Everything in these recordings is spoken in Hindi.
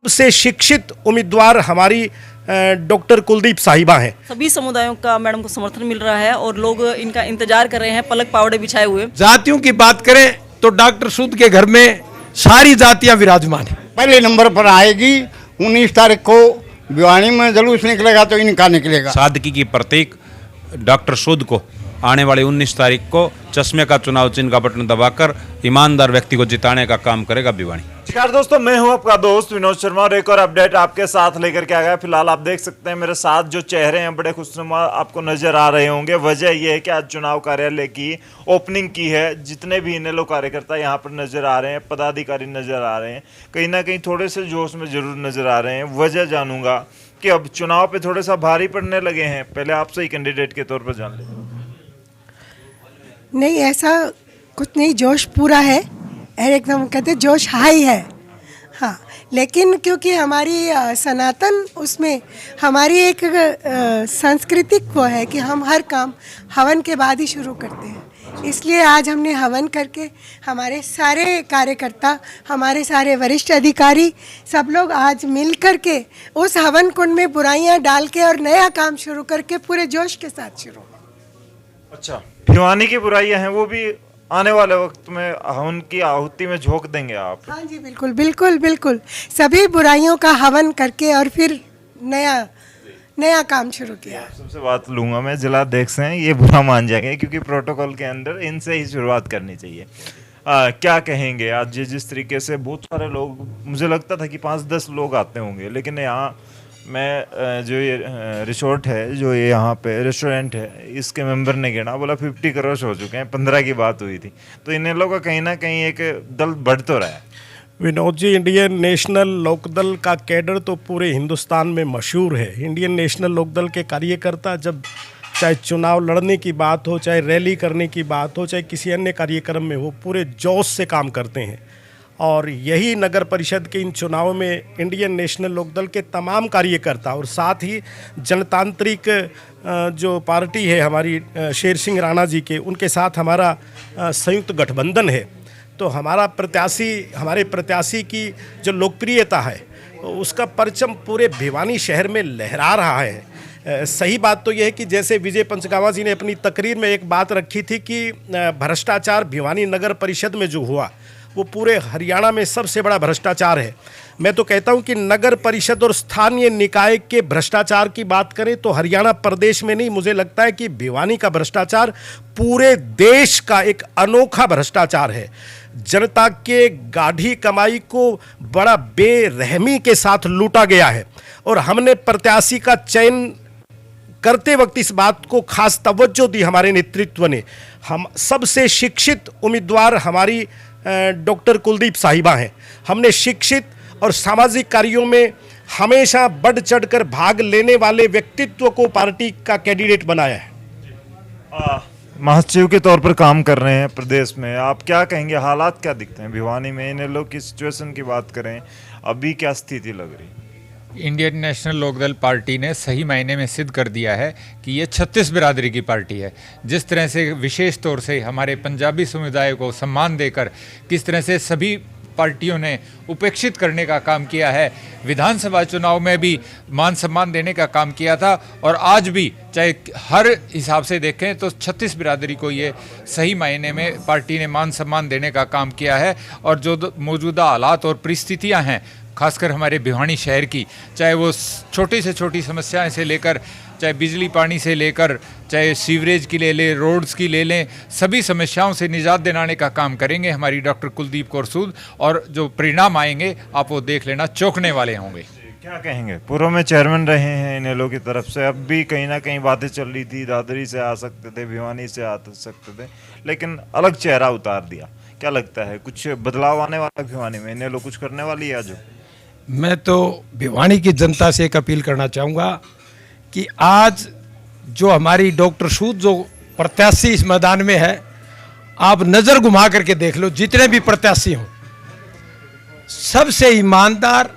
सबसे शिक्षित उम्मीदवार हमारी डॉक्टर कुलदीप साहिबा हैं। सभी समुदायों का मैडम को समर्थन मिल रहा है और लोग इनका इंतजार कर रहे हैं पलक पावड़े बिछाए हुए। जातियों की बात करें तो डॉक्टर सूद के घर में सारी जातियां विराजमान हैं। पहले नंबर पर आएगी। 19 तारीख को भिवानी में जुलूस निकलेगा तो इनका निकलेगा। सादगी की प्रतीक डॉक्टर सूद को आने वाले 19 तारीख को चश्मे का चुनाव चिन्ह का बटन दबाकर ईमानदार व्यक्ति को जिताने का काम करेगा भिवानी। नमस्कार दोस्तों, मैं हूं आपका दोस्त विनोद शर्मा और एक और अपडेट आपके साथ लेकर के आ गया। फिलहाल आप देख सकते हैं मेरे साथ जो चेहरे हैं बड़े खुशनुमा आपको नजर आ रहे होंगे। वजह यह है कि आज चुनाव कार्यालय की ओपनिंग की है। जितने भी इनेलो कार्यकर्ता यहाँ पर नजर आ रहे हैं, पदाधिकारी नजर आ रहे हैं, कहीं ना कहीं थोड़े से जोश में जरूर नजर आ रहे हैं। वजह जानूंगा कि अब चुनाव पे थोड़ा सा भारी पड़ने लगे हैं। पहले आपसे ही कैंडिडेट के तौर पर जान लें। नहीं, ऐसा कुछ नहीं, जोश पूरा है, एकदम कहते जोश हाई है। हाँ, लेकिन क्योंकि हमारी सनातन उसमें हमारी एक सांस्कृतिक वो है कि हम हर काम हवन के बाद ही शुरू करते हैं। इसलिए आज हमने हवन करके हमारे सारे कार्यकर्ता, हमारे सारे वरिष्ठ अधिकारी, सब लोग आज मिल करके उस हवन कुंड में बुराइयां डाल के और नया काम शुरू करके पूरे जोश के साथ शुरू। अच्छा, भिवानी की बुराइयां हैं वो भी आने वाले वक्त में हवन की आहुति में झोंक देंगे आप? हाँ जी, बिल्कुल बिल्कुल बिल्कुल, सभी बुराइयों का हवन करके और फिर नया काम शुरू किया। सबसे बात लूंगा मैं, जिला अध्यक्ष हैं, ये बुरा मान जाएंगे क्योंकि प्रोटोकॉल के अंदर इनसे ही शुरुआत करनी चाहिए। क्या कहेंगे आज जिस तरीके से बहुत सारे लोग, मुझे लगता था कि 5-10 लोग आते होंगे, लेकिन यहाँ मैं जो ये रिसोर्ट है, जो ये यहाँ पे रेस्टोरेंट है, इसके मेंबर ने गिना, बोला 50 करोड़ हो चुके हैं। 15 की बात हुई थी, तो इन लोगों का कहीं ना कहीं एक दल बढ़ तो रहा है। विनोद जी, इंडियन नेशनल लोकदल का कैडर तो पूरे हिंदुस्तान में मशहूर है। इंडियन नेशनल लोकदल के कार्यकर्ता जब चाहे चुनाव लड़ने की बात हो, चाहे रैली करने की बात हो, चाहे किसी अन्य कार्यक्रम में हो, पूरे जोश से काम करते हैं। और यही नगर परिषद के इन चुनावों में इंडियन नेशनल लोकदल के तमाम कार्यकर्ता और साथ ही जनतांत्रिक जो पार्टी है हमारी शेर सिंह राणा जी के, उनके साथ हमारा संयुक्त गठबंधन है। तो हमारे प्रत्याशी की जो लोकप्रियता है उसका परचम पूरे भिवानी शहर में लहरा रहा है। सही बात तो यह है कि जैसे विजय पंचगावा जी ने अपनी तकरीर में एक बात रखी थी कि भ्रष्टाचार भिवानी नगर परिषद में जो हुआ वो पूरे हरियाणा में सबसे बड़ा भ्रष्टाचार है। मैं तो कहता हूं कि नगर परिषद और स्थानीय निकाय के भ्रष्टाचार की बात करें तो हरियाणा प्रदेश में नहीं, मुझे लगता है कि भिवानी का भ्रष्टाचार पूरे देश का एक अनोखा भ्रष्टाचार है। जनता के गाढ़ी कमाई को बड़ा बेरहमी के साथ लूटा गया है और हमने प्रत्याशी का चयन करते वक्त इस बात को खास तवज्जो दी हमारे नेतृत्व ने। हम सबसे शिक्षित उम्मीदवार हमारी डॉक्टर कुलदीप साहिबा हैं। हमने शिक्षित और सामाजिक कार्यों में हमेशा बढ़ चढ़कर भाग लेने वाले व्यक्तित्व को पार्टी का कैंडिडेट बनाया है। महासचिव के तौर पर काम कर रहे हैं प्रदेश में, आप क्या कहेंगे, हालात क्या दिखते हैं भिवानी में? इन लोग की सिचुएशन की बात करें, अभी क्या स्थिति लग रही? इंडियन नेशनल लोकदल पार्टी ने सही मायने में सिद्ध कर दिया है कि ये 36 बिरादरी की पार्टी है। जिस तरह से विशेष तौर से हमारे पंजाबी समुदाय को सम्मान देकर किस तरह से सभी पार्टियों ने उपेक्षित करने का काम किया है, विधानसभा चुनाव में भी मान सम्मान देने का काम किया था और आज भी चाहे हर हिसाब से देखें तो 36 बिरादरी को ये सही मायने में पार्टी ने मान सम्मान देने का काम किया है। और जो मौजूदा हालात और परिस्थितियाँ हैं खासकर हमारे भिवानी शहर की, चाहे वो छोटी से छोटी समस्याएं से लेकर, चाहे बिजली पानी से लेकर, चाहे सीवरेज की ले लें, रोड्स की ले लें, सभी समस्याओं से निजात दिलाने का काम करेंगे हमारी डॉक्टर कुलदीप कौर सूद। और जो परिणाम आएंगे आप वो देख लेना, चौंकने वाले होंगे। क्या कहेंगे, पूर्व में चेयरमैन रहे हैं इनेलो की तरफ से, अब भी कहीं ना कहीं बातें चल रही थी, दादरी से आ सकते थे, भिवानी से आ सकते थे, लेकिन अलग चेहरा उतार दिया। क्या लगता है कुछ बदलाव आने वाला भिवानी में? इनेलो कुछ करने वाली है? जो मैं तो भिवानी की जनता से एक अपील करना चाहूँगा कि आज जो हमारी डॉक्टर सूद जो प्रत्याशी इस मैदान में है, आप नज़र घुमा करके देख लो, जितने भी प्रत्याशी हों सबसे ईमानदार,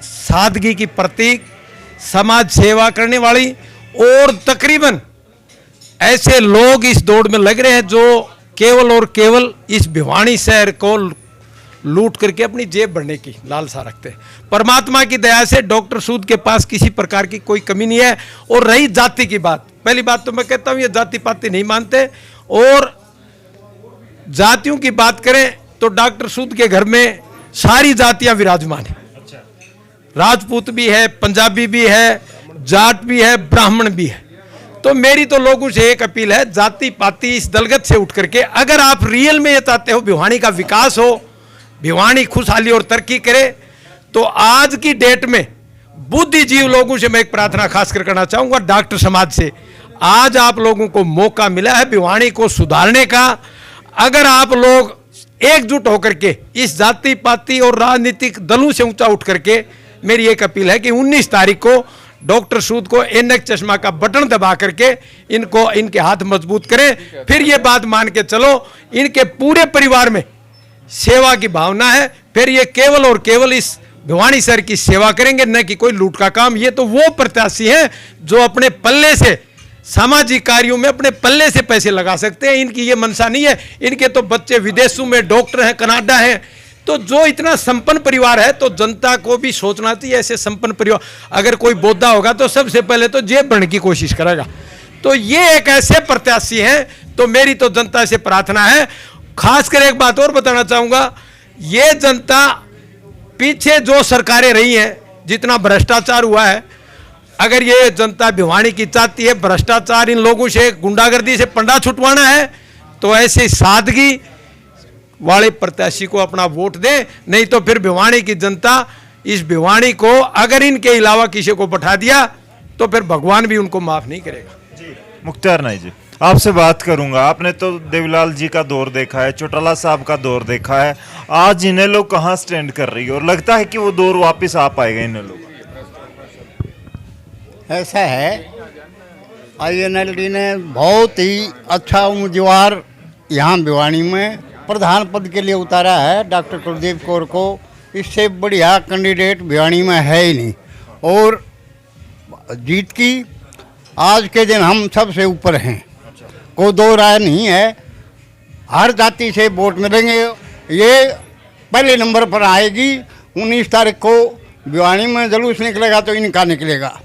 सादगी की प्रतीक, समाज सेवा करने वाली और तकरीबन ऐसे लोग इस दौड़ में लग रहे हैं जो केवल और केवल इस भिवानी शहर को लूट करके अपनी जेब भरने की लालसा रखते हैं। परमात्मा की दया से डॉक्टर सूद के पास किसी प्रकार की कोई कमी नहीं है। और रही जाति की बात, पहली बात तो मैं कहता हूं ये जाति पाति नहीं मानते। और जातियों की बात करें तो डॉक्टर सूद के घर में सारी जातियां विराजमान है। राजपूत भी है, पंजाबी भी है, जाट भी है, ब्राह्मण भी है। तो मेरी तो लोगों से एक अपील है, जाति पाति इस दलगत से उठ करके अगर आप रियल में ये चाहते हो भिवानी का विकास हो, भिवानी खुशहाली और तरक्की करे, तो आज की डेट में बुद्धिजीवी लोगों से मैं एक प्रार्थना खासकर करना चाहूंगा, डॉक्टर समाज से। आज आप लोगों को मौका मिला है भिवानी को सुधारने का। अगर आप लोग एकजुट होकर के इस जाति पाति और राजनीतिक दलों से ऊंचा उठ करके, मेरी एक अपील है कि 19 तारीख को डॉक्टर सूद को ऐनक चश्मा का बटन दबा करके इनको इनके हाथ मजबूत करें। फिर ये बात मान के चलो इनके पूरे परिवार में सेवा की भावना है, फिर ये केवल और केवल इस भिवानी शहर की सेवा करेंगे, न कि कोई लूट का काम। ये तो वो प्रत्याशी हैं जो अपने पल्ले से सामाजिक कार्यों में अपने पल्ले से पैसे लगा सकते हैं। इनकी ये मनसा नहीं है। इनके तो बच्चे विदेशों में डॉक्टर हैं, कनाडा हैं। तो जो इतना संपन्न परिवार है तो जनता को भी सोचना चाहिए, ऐसे संपन्न परिवार अगर कोई बोधा होगा तो सबसे पहले तो जेब भरने की कोशिश करेगा। तो ये एक ऐसे प्रत्याशी हैं। तो मेरी तो जनता से प्रार्थना है, खासकर एक बात और बताना चाहूंगा, ये जनता पीछे जो सरकारें रही हैं, जितना भ्रष्टाचार हुआ है, अगर ये जनता भिवानी की चाहती है भ्रष्टाचार इन लोगों से, गुंडागर्दी से पंडा छुटवाना है, तो ऐसी सादगी वाले प्रत्याशी को अपना वोट दें। नहीं तो फिर भिवानी की जनता इस भिवानी को अगर इनके अलावा किसी को बैठा दिया तो फिर भगवान भी उनको माफ नहीं करेगा। जी मुख्तार नाई जी, आपसे बात करूंगा। आपने तो देवीलाल जी का दौर देखा है, चौटाला साहब का दौर देखा है, आज इन्हें लोग कहाँ स्टैंड कर रही है और लगता है कि वो दौर वापस आ पाएगा इन्हें लोग? ऐसा है, INLD ने बहुत ही अच्छा उम्मीदवार यहाँ भिवानी में प्रधान पद के लिए उतारा है, डॉक्टर कुलदीप कौर को। इससे बढ़िया कैंडिडेट भिवानी में है ही नहीं। और जीत की आज के दिन हम सबसे ऊपर हैं, कोई दो राय नहीं है। हर जाति से वोट मिलेंगे, ये पहले नंबर पर आएगी। 19 तारीख को भिवानी में जुलूस निकलेगा तो इनका निकलेगा,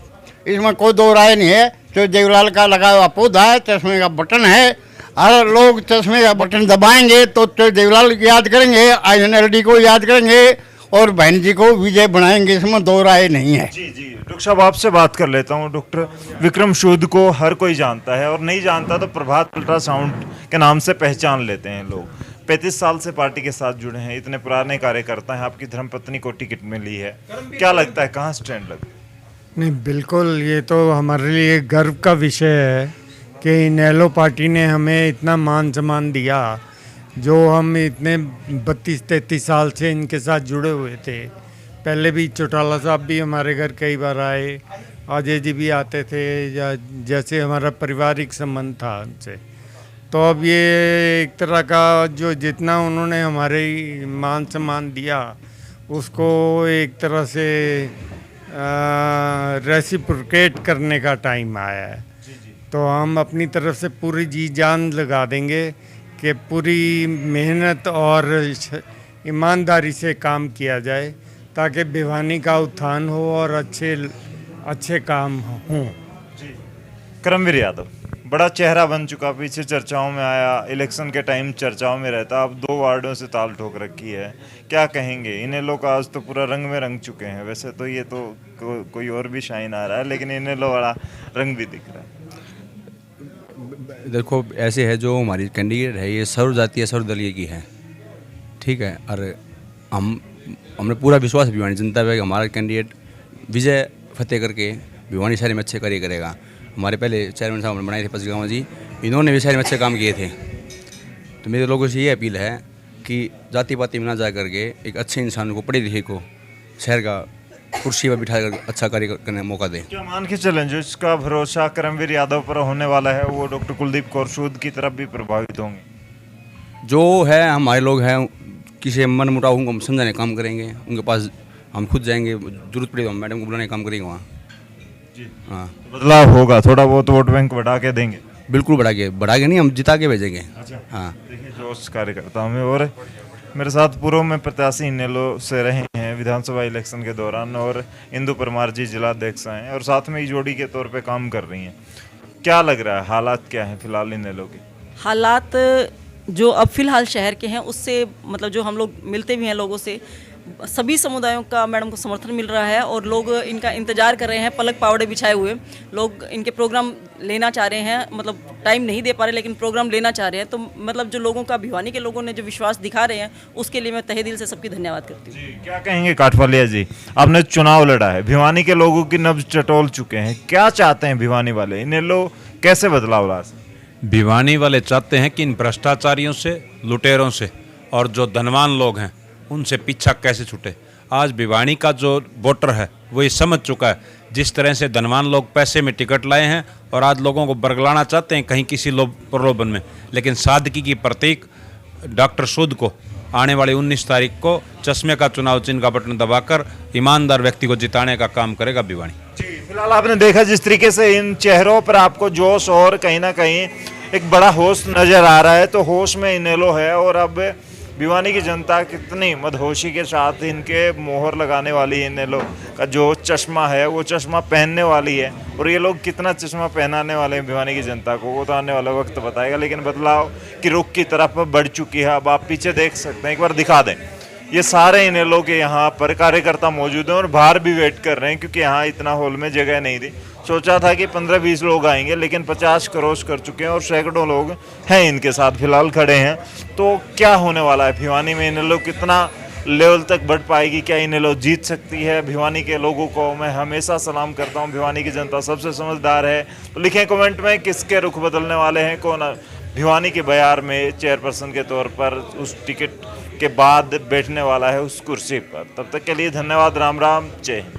इसमें कोई दो राय नहीं है। जो देवीलाल का लगा हुआ पौधा है, चश्मे का बटन है, अगर लोग चश्मे का बटन दबाएंगे तो देवीलाल को याद करेंगे, INLD को याद करेंगे और बहन जी को विजय बनाएंगे, इसमें दो राय नहीं है। जी जी डॉक्टर साहब, आपसे बात कर लेता हूँ। डॉक्टर विक्रम सूद को हर कोई जानता है और नहीं जानता तो प्रभात अल्ट्रासाउंड के नाम से पहचान लेते हैं लोग। 35 साल से पार्टी के साथ जुड़े हैं, इतने पुराने कार्यकर्ता हैं, आपकी धर्मपत्नी को टिकट मिली है, क्या लगता है कहाँ स्टैंड लगे? नहीं, बिल्कुल ये तो हमारे लिए गर्व का विषय है कि इनेलो पार्टी ने हमें इतना मान सम्मान दिया। जो हम इतने 32-33 साल से इनके साथ जुड़े हुए थे, पहले भी चौटाला साहब भी हमारे घर कई बार आए, अजय जी भी आते थे, या जैसे हमारा पारिवारिक संबंध था उनसे। तो अब ये एक तरह का जो जितना उन्होंने हमारे मान सम्मान दिया उसको एक तरह से रेसिप्रोकेट करने का टाइम आया है। तो हम अपनी तरफ से पूरी जी जान लगा देंगे कि पूरी मेहनत और ईमानदारी से काम किया जाए ताकि भिवानी का उत्थान हो और अच्छे काम हों। करमवीर यादव बड़ा चेहरा बन चुका, पीछे चर्चाओं में आया, इलेक्शन के टाइम चर्चाओं में रहता, अब 2 वार्डों से ताल ठोक रखी है, क्या कहेंगे? इन्हें लोग आज तो पूरा रंग में रंग चुके हैं। वैसे तो ये तो कोई और भी शाइन आ रहा है, लेकिन इन्हें लोग बड़ा रंग भी दिख रहा है। देखो ऐसे है, जो हमारी कैंडिडेट है ये सर्वजातीय सर्वदलीय की है, ठीक है। और हमने पूरा विश्वास भिवानी जनता पे कि हमारा कैंडिडेट विजय फतेह करके भिवानी शहर में अच्छे कार्य करेगा। हमारे पहले चेयरमैन साहब बनाए थे पचगांव जी, इन्होंने भी शहर में अच्छे काम किए थे। तो मेरे लोगों से ये अपील है कि जाति पाति में ना जा करके एक अच्छे इंसान को, पढ़े लिखे को शहर का कुर्सी पर बिठा कर अच्छा कार्य करने का मौका दें। क्या मान के चलें जो इसका भरोसा करमवीर यादव पर होने वाला है वो डॉक्टर कुलदीप कौर सूद की तरफ भी प्रभावित होंगे? जो है हमारे लोग हैं, किसी मन मुटाव उनको हम समझाने काम करेंगे, उनके पास हम खुद जाएंगे, जरूरत पड़े तो हम मैडम को बुलाने काम करेंगे वहाँ। हाँ, बदलाव होगा, थोड़ा बहुत वोट बैंक बढ़ा के देंगे? बिल्कुल बढ़ा के नहीं, हम जिता के भेजेंगे। अच्छा, हाँ देखिए जोश कार्यकर्ता में। और मेरे साथ पूर्व में प्रत्याशी इनेलो से रहे हैं विधानसभा इलेक्शन के दौरान और इंदु परमार जी जिला अध्यक्ष हैं और साथ में ही जोड़ी के तौर पे काम कर रही हैं। क्या लग रहा है, हालात क्या हैं फिलहाल इनेलो के? हालात जो अब फिलहाल शहर के हैं उससे मतलब जो हम लोग मिलते भी हैं लोगों से, सभी समुदायों का मैडम को समर्थन मिल रहा है और लोग इनका इंतजार कर रहे हैं पलक पावड़े बिछाए हुए। लोग इनके प्रोग्राम लेना चाह रहे हैं, मतलब टाइम नहीं दे पा रहे लेकिन प्रोग्राम लेना चाह रहे हैं। तो मतलब जो लोगों का, भिवानी के लोगों ने जो विश्वास दिखा रहे हैं उसके लिए मैं तहे दिल से सबकी धन्यवाद करती हूँ। क्या कहेंगे काठवालिया जी, आपने चुनाव लड़ा है, भिवानी के लोगों की नब्ज टटोल चुके हैं, क्या चाहते हैं भिवानी वाले? इनेलो कैसे बदलाव ला सकते? भिवानी वाले चाहते हैं कि इन भ्रष्टाचारियों से, लुटेरों से और जो धनवान लोग हैं उनसे पीछा कैसे छूटे। आज भिवानी का जो वोटर है वो ये समझ चुका है जिस तरह से धनवान लोग पैसे में टिकट लाए हैं और आज लोगों को बरगलाना चाहते हैं कहीं किसी प्रलोभन में, लेकिन सादगी की प्रतीक डॉक्टर सूद को आने वाली 19 तारीख को चश्मे का चुनाव चिन्ह का बटन दबाकर ईमानदार व्यक्ति को जिताने का काम करेगा भिवानी। जी, फिलहाल आपने देखा जिस तरीके से इन चेहरों पर आपको जोश और कहीं ना कहीं एक बड़ा होश नजर आ रहा है, तो होश में इनेलो है और अब भिवानी की जनता कितनी मदहोशी के साथ इनके मोहर लगाने वाली है। इनेलो का जो चश्मा है वो चश्मा पहनने वाली है और ये लोग कितना चश्मा पहनाने वाले हैं भिवानी की जनता को वो तो आने वाला वक्त बताएगा। लेकिन बदलाव की रुख की तरफ बढ़ चुकी है। अब आप पीछे देख सकते हैं, एक बार दिखा दें, ये सारे इनेलो के यहाँ पर कार्यकर्ता मौजूद हैं और बाहर भी वेट कर रहे हैं क्योंकि यहाँ इतना हॉल में जगह नहीं थी। सोचा था कि 15-20 लोग आएंगे लेकिन 50 क्रॉस कर चुके हैं और सैकड़ों लोग हैं इनके साथ फिलहाल खड़े हैं। तो क्या होने वाला है भिवानी में, इनेलो कितना लेवल तक बढ़ पाएगी, क्या इनेलो जीत सकती है? भिवानी के लोगों को मैं हमेशा सलाम करता हूँ, भिवानी की जनता सबसे समझदार है। तो लिखें कमेंट में किसके रुख बदलने वाले हैं, कौन भिवानी के बयार में चेयरपर्सन के तौर पर उस टिकट के बाद बैठने वाला है उस कुर्सी पर। तब तक के लिए धन्यवाद, राम राम, जय हिंद।